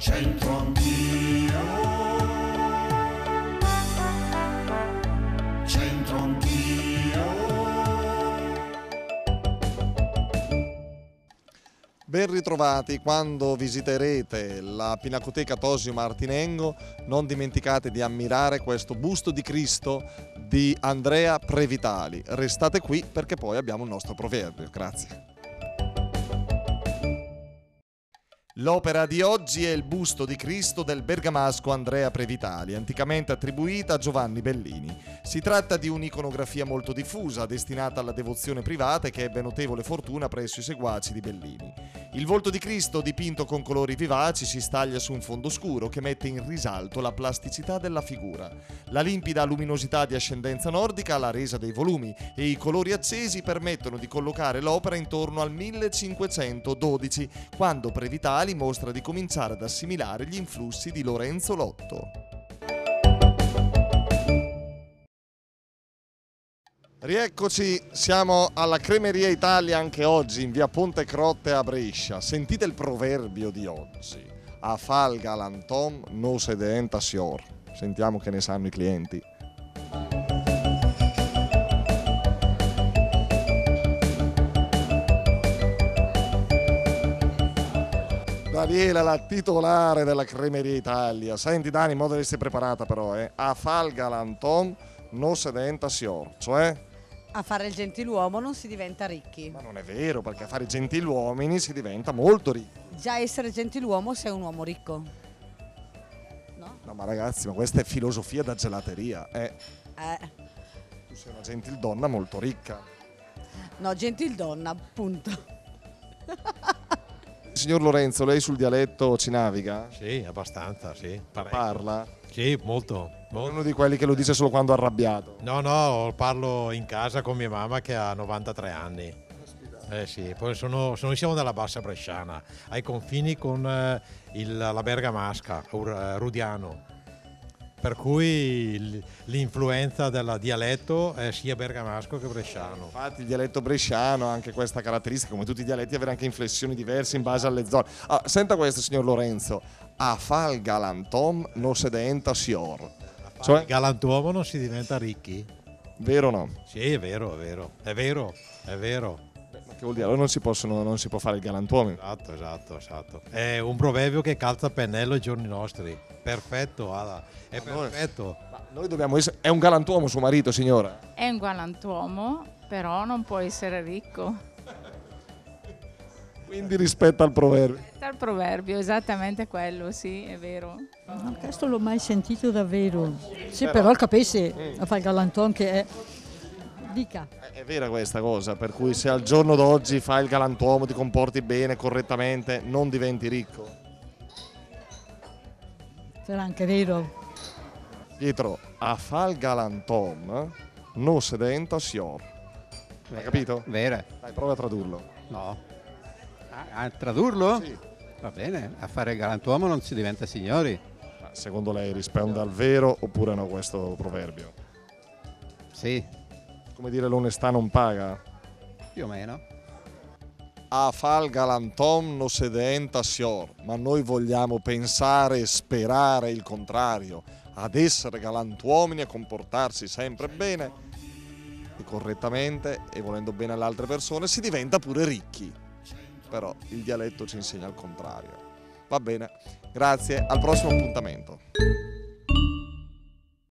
C'entro anch'io, c'entro anch'io. Ben ritrovati. Quando visiterete la Pinacoteca Tosio Martinengo non dimenticate di ammirare questo busto di Cristo di Andrea Previtali. Restate qui perché poi abbiamo il nostro proverbio. Grazie. L'opera di oggi è il busto di Cristo del bergamasco Andrea Previtali, anticamente attribuita a Giovanni Bellini. Si tratta di un'iconografia molto diffusa, destinata alla devozione privata e che ebbe notevole fortuna presso i seguaci di Bellini. Il volto di Cristo, dipinto con colori vivaci, si staglia su un fondo scuro che mette in risalto la plasticità della figura. La limpida luminosità di ascendenza nordica, la resa dei volumi e i colori accesi permettono di collocare l'opera intorno al 1512, quando Previtali mostra di cominciare ad assimilare gli influssi di Lorenzo Lotto. Rieccoci, siamo alla Cremeria Italia anche oggi in via Ponte Crotte a Brescia. Sentite il proverbio di oggi: a fal galantom no se diventa sior. Sentiamo che ne sanno i clienti. Daniela, la titolare della Cremeria Italia. Senti Dani, in modo di essere preparata però, a fal galantom no se diventa sior, cioè... A fare il gentiluomo non si diventa ricchi. Ma non è vero, perché a fare i gentiluomini si diventa molto ricchi. Già essere gentiluomo sei un uomo ricco. No? No, ma ragazzi, ma questa è filosofia da gelateria. Tu sei una gentildonna molto ricca. No, gentildonna, punto. Signor Lorenzo, lei sul dialetto ci naviga? Sì, abbastanza, sì. Parecchio. Parla? Sì, molto. È uno di quelli che lo dice solo quando è arrabbiato. No, parlo in casa con mia mamma che ha 93 anni. Sì, poi noi siamo della Bassa Bresciana, ai confini con la Bergamasca, Rudiano. Per cui l'influenza del dialetto è sia bergamasco che bresciano. Infatti il dialetto bresciano ha anche questa caratteristica, come tutti i dialetti, avere anche inflessioni diverse in base alle zone. Senta questo, signor Lorenzo: a fal galantom no se diventa sior. Cioè, galantuomo non si diventa ricchi? Vero o no? Sì, è vero. Ma che vuol dire? Allora non si può fare il galantuomo. Esatto. È un proverbio che calza a pennello ai giorni nostri. Perfetto, Ada. È perfetto. Ma noi dobbiamo essere... È un galantuomo suo marito, signora? È un galantuomo, però non può essere ricco. Quindi rispetta il proverbio. Dal proverbio, esattamente quello, sì, è vero. No, questo l'ho mai sentito davvero. Sì, però il capisce a fare il galanton che è... Dica. È vera questa cosa, per cui se al giorno d'oggi fai il galantuomo, ti comporti bene, correttamente, non diventi ricco. Sarà anche vero. Pietro, a fal galantom non se diventa sior. Hai capito? Vera. Dai, prova a tradurlo. No. A tradurlo? Sì. Va bene, a fare il galantuomo non si diventa signori. Ma secondo lei risponde al vero oppure no questo proverbio? Sì, Come dire, l'onestà non paga? più o meno. A fal galantom non se diventa sior, ma noi vogliamo pensare e sperare il contrario, ad essere galantuomini, a comportarsi sempre bene e correttamente, e volendo bene alle altre persone si diventa pure ricchi. Però il dialetto ci insegna il contrario. Va bene, grazie, al prossimo appuntamento.